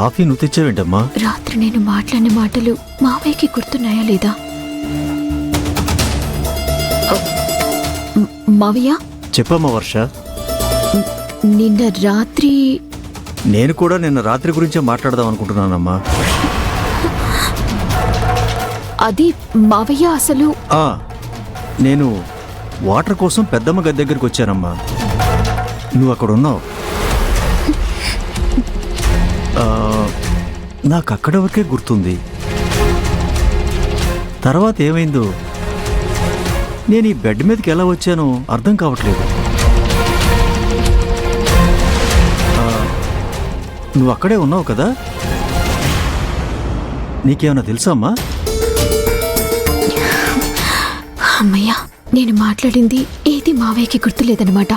Coffee నువ్వు తెచ్చావేంటమ్మా? రాత్రి నేను మాట్లాడిన మాటలు మావయ్యకి గుర్తున్నాయా లేదా? మావయ్య చెప్పమ్మా వర్ష. నిన్న రాత్రి నేను కూడా నిన్న రాత్రి గురించే మాట్లాడదాం అనుకుంటున్నానమ్మా. అది మావయ్య అసలు నేను వాటర్ కోసం పెద్దమ్మ గది దగ్గరికి వచ్చానమ్మా. నువ్వు అక్కడ ఉన్నావు. నాకు అక్కడ వరకే గుర్తుంది. తర్వాత ఏమైందో నేను ఈ బెడ్ మీదకి ఎలా వచ్చానో అర్థం కావట్లేదు. నువ్వు అక్కడే ఉన్నావు కదా? నీకేమైనా తెలుసా అమ్మా? అమ్మయ్యా, నేను మాట్లాడింది ఏది మావయ్యకి గుర్తులేదన్నమాట.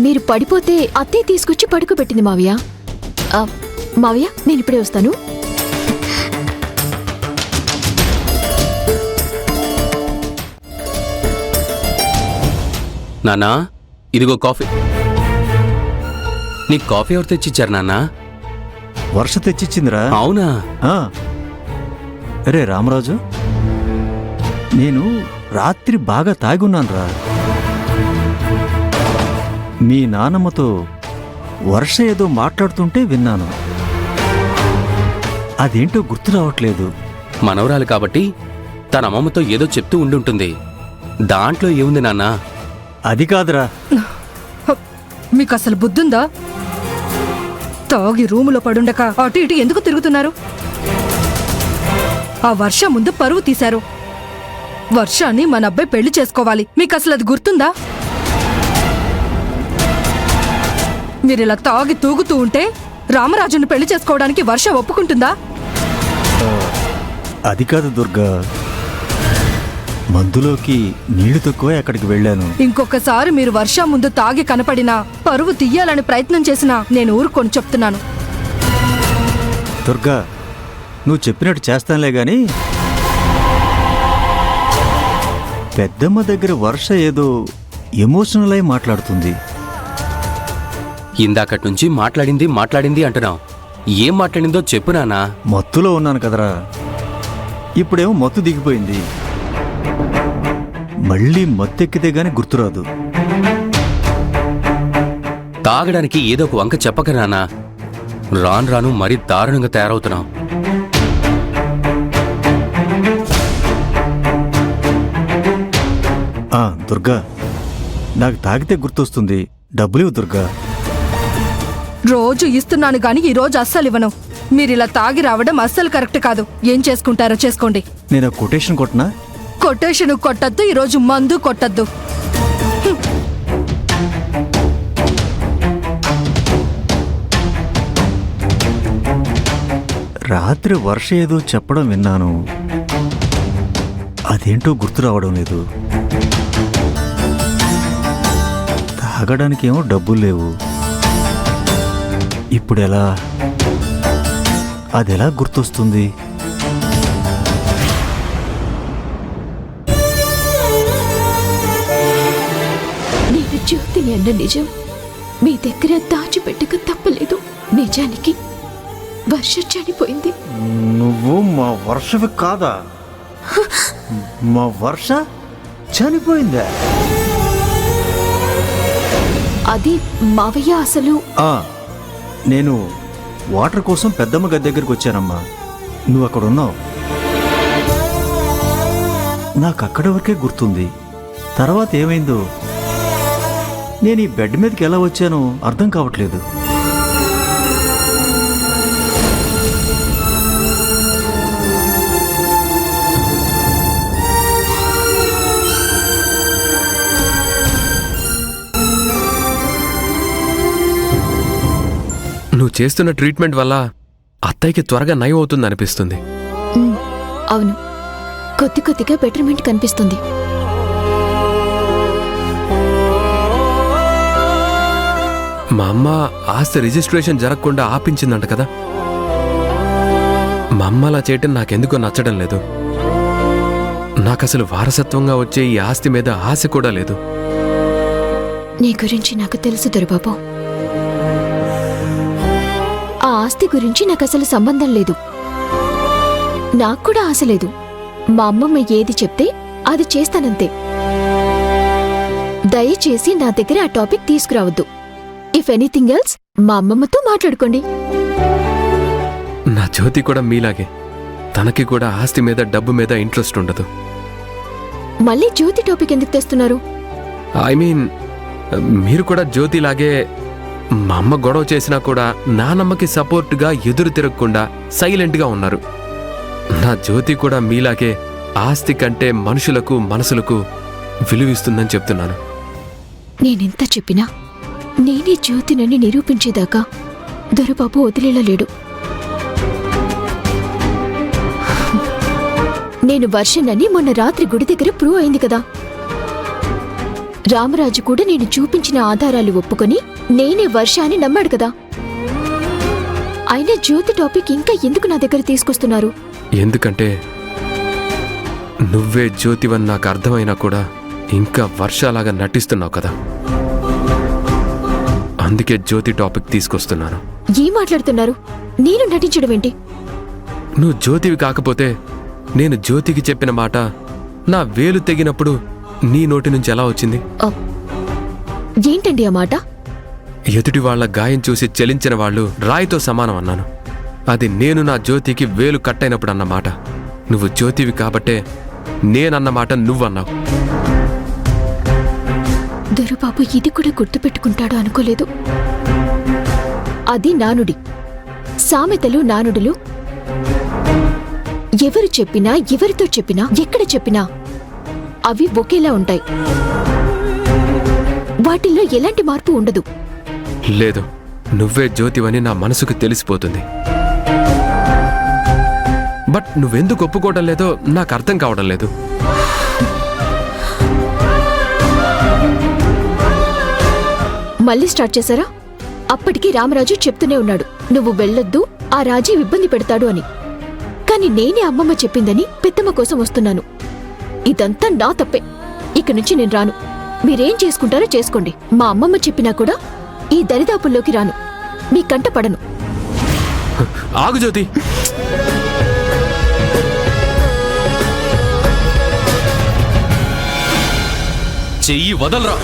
మీరు పడిపోతే అత్తే తీసుకొచ్చి పడుకోబెట్టింది మావయ్య. మావయ్య, నేను ఇప్పుడే వస్తాను. నాన్నా, ఇదిగో కాఫీ. నీకు కాఫీ ఎవరు తెచ్చిచ్చారు నాన్నా? వర్ష తెచ్చిచ్చిందిరా. అవునా? అరే రామరాజు, నేను రాత్రి బాగా తాగున్నానురా. మీ నానమ్మతో వర్ష ఏదో మాట్లాడుతుంటే విన్నాను. అదేంటో గుర్తు రావట్లేదు. మనవరాలు కాబట్టి తన అమ్మమ్మతో ఏదో చెప్తూ ఉండుంటుంది. దాంట్లో ఏముంది నాన్నా? అది కాదురా. మీకు అసలు బుద్ధుందా? తాగి రూములో పడుండక అటు ఇటు ఎందుకు తిరుగుతున్నారు? ఆ వర్ష ముందు పరువు తీశారు. వర్షాన్ని మన అబ్బాయి పెళ్లి చేసుకోవాలి. మీకు అసలు అది గుర్తుందా? మీరిలా తాగి తూగుతూ ఉంటే రామరాజును పెళ్లి చేసుకోవడానికి వర్ష ఒప్పుకుంటుందా? అది కాదు దుర్గా, మందులోకి నీళ్లు తక్కువ అక్కడికి వెళ్ళాను. ఇంకొకసారి మీరు వర్ష ముందు తాగి కనపడినా, పరువు తీయాలని ప్రయత్నం చేసినా నేను ఊరుకొని చెప్తున్నాను. దుర్గా, నువ్వు చెప్పినట్టు చేస్తానులే గాని, పెద్దమ్మ దగ్గర వర్ష ఏదో ఎమోషనల్ అయి మాట్లాడుతుంది. ఇందాకటి నుంచి మాట్లాడింది అంటున్నావు. ఏం మాట్లాడిందో చెప్పు నాన్నా. మత్తులో ఉన్నాను కదరా. ఇప్పుడేమో మత్తు దిగిపోయింది. మళ్ళీ మత్తెక్కితే గాని గుర్తురాదు. తాగడానికి ఏదో ఒక వంక చెప్పక నాన్నా. రాను రాను మరీ దారుణంగా తయారవుతున్నావు. దుర్గా, నాకు తాగితే గుర్తొస్తుంది. డబ్బులు ఇవ్వు దుర్గా. రోజు ఇస్తున్నాను గాని ఈ రోజు అస్సలు ఇవ్వను. మీరిలా తాగి రావడం అస్సలు కరెక్ట్ కాదు. ఏం చేసుకుంటారో చేసుకోండి. నేను కొటేషన్ కొట్టనా? కొటేషన్ కొట్టద్దు, ఈరోజు మందు కొట్టద్దు. రాత్రి వర్ష ఏదో చెప్పడం విన్నాను. అదేంటో గుర్తు రావడం లేదు. తాగడానికేమో డబ్బులు లేవు. ఇప్పుడెలా? అదెలా గుర్తొస్తుంది? నేను జ్యోతిని అన్న నిజం మీ దగ్గర దాచిపెట్టక తప్పలేదు. నిజానికి వర్ష చనిపోయింది. నువ్వు మా వర్షవి కాదా? మా వర్ష చనిపోయిందా? అది మావయ్య అసలు నేను వాటర్ కోసం పెద్దమ్మ గది దగ్గరికి వచ్చానమ్మా. నువ్వు అక్కడ ఉన్నావు. నాకు అక్కడ వరకే గుర్తుంది. తర్వాత ఏమైందో నేను ఈ బెడ్ మీదకి ఎలా వచ్చానో అర్థం కావట్లేదు. నువ్వు చేస్తున్న ట్రీట్మెంట్ వల్ల అత్తయ్యకి త్వరగా నయం అవుతుంది అనిపిస్తుంది. అవును, కొద్ది కొద్దిగా బెటర్మెంట్ కనిపిస్తుంది. మా అమ్మ ఆస్తి రిజిస్ట్రేషన్ జరగకుండా ఆపించిందంట కదా. మా అమ్మ అలా చేయటం నాకెందుకో నచ్చడం లేదు. నాకసలు వారసత్వంగా వచ్చే ఈ ఆస్తి మీద ఆశ కూడా లేదు. నీ గురించి నాకు తెలుసు దొరబాబు. ఆస్తి గురించి నాకు అసలు సంబంధం లేదు. నాకు కూడా ఆశ లేదు. మా అమ్మమ్మ ఏది చెప్తే అది చేస్తానంతే. దయచేసి నా దగ్గర ఆ టాపిక్ తీసుకురావద్దు. ఇఫ్ ఎనీథింగ్ ఎల్స్ మా అమ్మమ్మతో మాట్లాడుకోండి. నా జ్యోతి కూడా మీలాగే, తనకి కూడా ఆస్తి మీద డబ్బు మీద ఇంట్రెస్ట్ ఉండదు. మళ్ళీ జ్యోతి టాపిక్ ఎందుకు తెస్తున్నారు? ఐ మీన్, మీరు కూడా జ్యోతిలాగే మా అమ్మ గొడవ చేసినా కూడా నానమ్మకి సపోర్ట్గా ఎదురు తిరగకుండా సైలెంట్గా ఉన్నారు. నా జ్యోతి కూడా మీలాగే ఆస్తి కంటే మనుషులకు మనసులకు విలువిస్తుందని చెప్తున్నాను. నేనెంత చెప్పినా నేనే జ్యోతినని నిరూపించేదాకా దొరబాబు వదిలేలా లేడు. నేను వర్షనని మొన్న రాత్రి గుడి దగ్గర ప్రూవ్ అయింది కదా. రామరాజు కూడా నేను చూపించిన ఆధారాలు ఒప్పుకొని నేనే వర్ష అని నమ్మాడు కదా. అయినా జ్యోతి టాపిక్ ఇంకా ఎందుకు నా దగ్గర తీసుకొస్తున్నారు? ఎందుకంటే నువ్వే జ్యోతివని నాకు అర్థమైనా కూడా ఇంకా వర్షాలాగా నటిస్తున్నావు కదా, అందుకే జ్యోతి టాపిక్ తీసుకొస్తున్నాను. ఏం మాట్లాడుతున్నారు? నేను నటించడం ఏంటి? నువ్వు జ్యోతివి కాకపోతే నేను జ్యోతికి చెప్పిన మాట నా వేలు తెగినప్పుడు నీ నోటి నుంచి ఎలా వచ్చింది? ఏంటండి ఆ మాట? ఎదుటి వాళ్ల గాయం చూసి చలించిన వాళ్ళు రాయితో సమానం అన్నాను. అది నేను నా జ్యోతికి వేలు కట్టయినప్పుడు అన్నమాట. నువ్వు జ్యోతివి కాబట్టే నేనన్నమాట నువ్వన్నావు. దొరబాబు ఇది కూడా గుర్తుపెట్టుకుంటాడు అనుకోలేదు. అది నానుడి. సామెతలు నానుడులు ఎవరు చెప్పినా, ఎవరితో చెప్పినా, ఎక్కడ చెప్పినా అవి ఒకేలా ఉంటాయి. వాటిల్లో ఎలాంటి మార్పు ఉండదు. లేదు, నువ్వే జ్యోతివని నా మనసుకు తెలిసిపోతుంది. బట్ నువ్వెందుకు ఒప్పుకోవడం లేదో నాకు అర్థం కావడం లేదు. మళ్ళీ స్టార్ట్ చేశారా? అప్పటికి రామరాజు చెప్తూనే ఉన్నాడు, నువ్వు వెళ్ళొద్దు, ఆ రాజీ ఇబ్బంది పెడతాడు అని. కాని నేనే అమ్మమ్మ చెప్పిందని పెద్దమ్మ కోసం వస్తున్నాను. ఇదంతా నా తప్పే. ఇక నుంచి నేను రాను. మీరేం చేసుకుంటారో చేసుకోండి. మా అమ్మమ్మ చెప్పినా కూడా ఈ దరిదాపుల్లోకి రాను. మీ కంట పడను. ఆగు జ్యోతి. చెయ్యి వదలరా.